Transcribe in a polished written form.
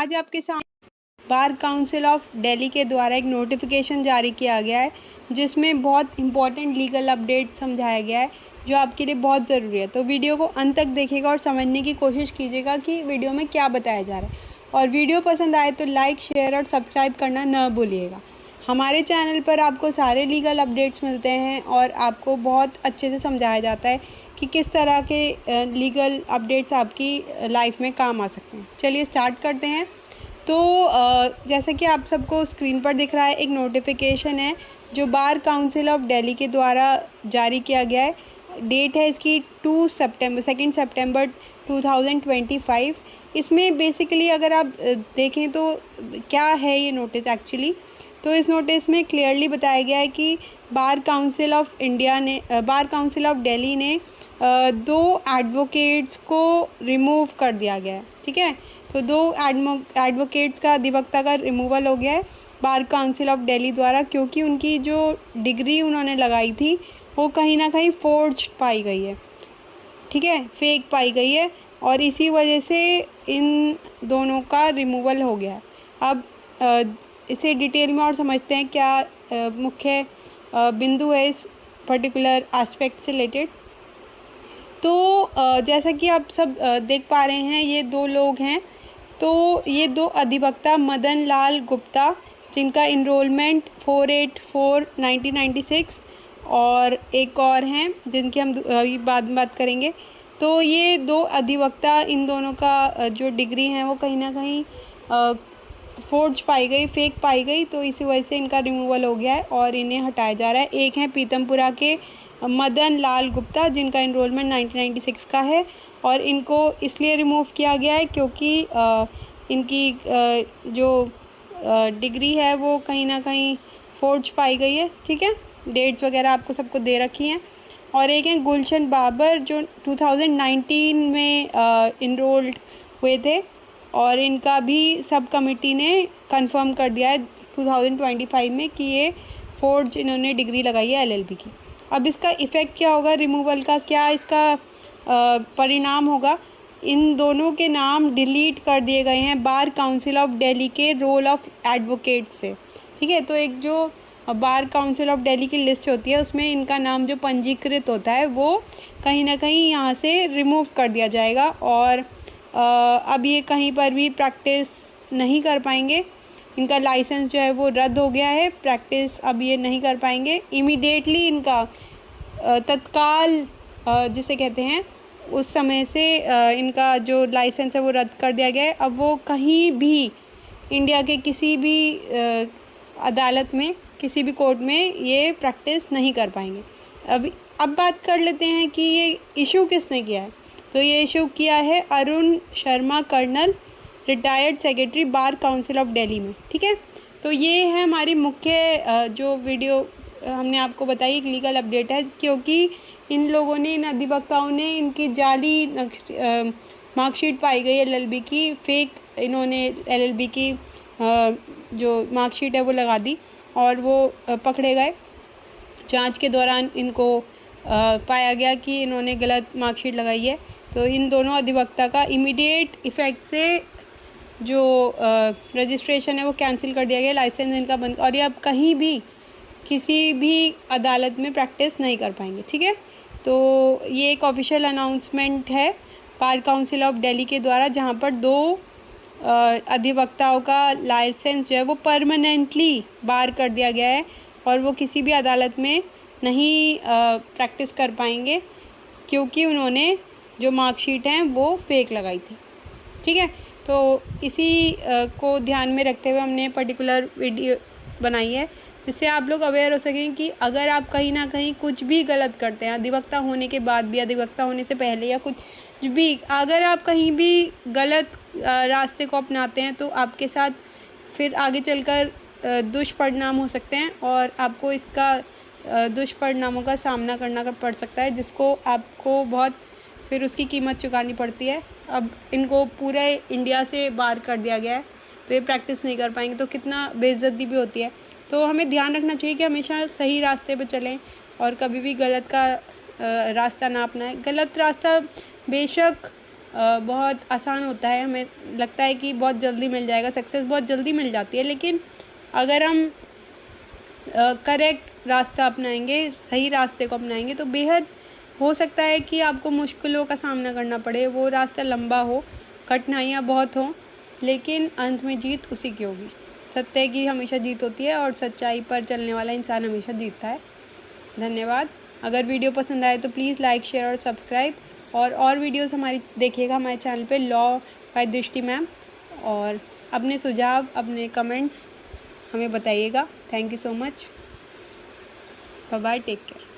आज आपके सामने बार काउंसिल ऑफ दिल्ली के द्वारा एक नोटिफिकेशन जारी किया गया है जिसमें बहुत इंपॉर्टेंट लीगल अपडेट समझाया गया है जो आपके लिए बहुत ज़रूरी है। तो वीडियो को अंत तक देखिएगा और समझने की कोशिश कीजिएगा कि वीडियो में क्या बताया जा रहा है। और वीडियो पसंद आए तो लाइक, शेयर और सब्सक्राइब करना न भूलिएगा। हमारे चैनल पर आपको सारे लीगल अपडेट्स मिलते हैं और आपको बहुत अच्छे से समझाया जाता है कि किस तरह के लीगल अपडेट्स आपकी लाइफ में काम आ सकते हैं। चलिए स्टार्ट करते हैं। तो जैसा कि आप सबको स्क्रीन पर दिख रहा है, एक नोटिफिकेशन है जो बार काउंसिल ऑफ दिल्ली के द्वारा जारी किया गया है। डेट है इसकी 2 सितंबर 2025। इसमें बेसिकली अगर आप देखें तो क्या है ये नोटिस एक्चुअली, तो इस नोटिस में क्लियरली बताया गया है कि बार काउंसिल ऑफ दिल्ली ने 2 एडवोकेट्स को रिमूव कर दिया गया है। ठीक है, तो 2 एडवोकेट्स का अधिवक्ता का रिमूवल हो गया है बार काउंसिल ऑफ दिल्ली द्वारा, क्योंकि उनकी जो डिग्री उन्होंने लगाई थी वो कहीं ना कहीं फोर्ज्ड पाई गई है। ठीक है, फेक पाई गई है और इसी वजह से इन दोनों का रिमूवल हो गया। अब इसे डिटेल में और समझते हैं क्या मुख्य बिंदु है इस पर्टिकुलर एस्पेक्ट से रिलेटेड। तो जैसा कि आप सब देख पा रहे हैं, ये 2 लोग हैं। तो ये 2 अधिवक्ता मदन लाल गुप्ता, जिनका इनरोलमेंट 4/8/1996, और एक और हैं जिनकी हम अभी बाद में बात करेंगे। तो ये 2 अधिवक्ता, इन दोनों का जो डिग्री है वो कहीं ना कहीं फोर्ज पाई गई, फेक पाई गई, तो इसी वजह से इनका रिमूवल हो गया है और इन्हें हटाया जा रहा है। एक हैं पीतमपुरा के मदन लाल गुप्ता, जिनका इनरोलमेंट 1996 का है, और इनको इसलिए रिमूव किया गया है क्योंकि इनकी जो डिग्री है वो कहीं ना कहीं फोर्ज पाई गई है। ठीक है, डेट्स वगैरह आपको सबको दे रखी हैं। और एक हैं गुलशन बाबर, जो 2019 में इनरोल्ड हुए थे, और इनका भी सब कमेटी ने कंफर्म कर दिया है 2025 में कि ये फोर्ज इन्होंने डिग्री लगाई है LLB की। अब इसका इफ़ेक्ट क्या होगा रिमूवल का, क्या इसका परिणाम होगा? इन दोनों के नाम डिलीट कर दिए गए हैं बार काउंसिल ऑफ दिल्ली के रोल ऑफ एडवोकेट से। ठीक है, तो एक जो बार काउंसिल ऑफ दिल्ली की लिस्ट होती है उसमें इनका नाम जो पंजीकृत होता है वो कहीं ना कहीं यहाँ से रिमूव कर दिया जाएगा और अब ये कहीं पर भी प्रैक्टिस नहीं कर पाएंगे। इनका लाइसेंस जो है वो रद्द हो गया है, प्रैक्टिस अब ये नहीं कर पाएंगे। इमीडिएटली इनका तत्काल जिसे कहते हैं उस समय से इनका जो लाइसेंस है वो रद्द कर दिया गया है। अब वो कहीं भी इंडिया के किसी भी अदालत में, किसी भी कोर्ट में ये प्रैक्टिस नहीं कर पाएंगे। अब बात कर लेते हैं कि ये इशू किसने किया है। तो ये इशू किया है Arun Sharma colonel, retired secretary bar council of Delhi में। ठीक है, तो ये है हमारी मुख्य जो वीडियो हमने आपको बताई, एक लीगल अपडेट है, क्योंकि इन लोगों ने, इन अधिवक्ताओं ने इनकी जाली मार्कशीट पाई गई LLB की, फेक इन्होंने LLB की जो मार्कशीट है वो लगा दी और वो पकड़े गए। जांच के दौरान इनको पाया गया कि इन्होंने गलत मार्कशीट लगाई है। तो इन दोनों अधिवक्ता का इमीडिएट इफ़ेक्ट से जो रजिस्ट्रेशन है वो कैंसिल कर दिया गया, लाइसेंस इनका बंद, और ये अब कहीं भी किसी भी अदालत में प्रैक्टिस नहीं कर पाएंगे। ठीक है, तो ये एक ऑफिशियल अनाउंसमेंट है बार काउंसिल ऑफ दिल्ली के द्वारा, जहाँ पर 2 अधिवक्ताओं का लाइसेंस जो है वो परमानेंटली बार कर दिया गया है और वो किसी भी अदालत में नहीं प्रैक्टिस कर पाएंगे क्योंकि उन्होंने जो मार्कशीट हैं वो फेक लगाई थी। ठीक है, तो इसी को ध्यान में रखते हुए हमने पर्टिकुलर वीडियो बनाई है जिससे आप लोग अवेयर हो सकें कि अगर आप कहीं ना कहीं कुछ भी गलत करते हैं, अधिवक्ता होने के बाद भी, अधिवक्ता होने से पहले या कुछ भी, अगर आप कहीं भी गलत रास्ते को अपनाते हैं तो आपके साथ फिर आगे चलकर दुष्परिणाम हो सकते हैं और आपको इसका दुष्परिणामों का सामना करना पड़ सकता है, जिसको आपको बहुत फिर उसकी कीमत चुकानी पड़ती है। अब इनको पूरे इंडिया से बाहर कर दिया गया है तो ये प्रैक्टिस नहीं कर पाएंगे, तो कितना बेइज्जती भी होती है। तो हमें ध्यान रखना चाहिए कि हमेशा सही रास्ते पर चलें और कभी भी गलत का रास्ता ना अपनाएं। गलत रास्ता बेशक बहुत आसान होता है। हमें लगता है कि बहुत जल्दी मिल जाएगा, सक्सेस बहुत जल्दी मिल जाती है, लेकिन अगर हम करेक्ट रास्ता अपनाएंगे, सही रास्ते को अपनाएंगे, तो बेहद हो सकता है कि आपको मुश्किलों का सामना करना पड़े, वो रास्ता लंबा हो, कठिनाइयाँ बहुत हों, लेकिन अंत में जीत उसी की होगी। सत्य की हमेशा जीत होती है और सच्चाई पर चलने वाला इंसान हमेशा जीतता है। धन्यवाद। अगर वीडियो पसंद आए तो प्लीज़ लाइक, शेयर और सब्सक्राइब, और वीडियोस हमारी देखिएगा हमारे चैनल पे लॉ बाय दृष्टि मैम। और अपने सुझाव, अपने कमेंट्स हमें बताइएगा। Thank you so much. Bye bye, take care.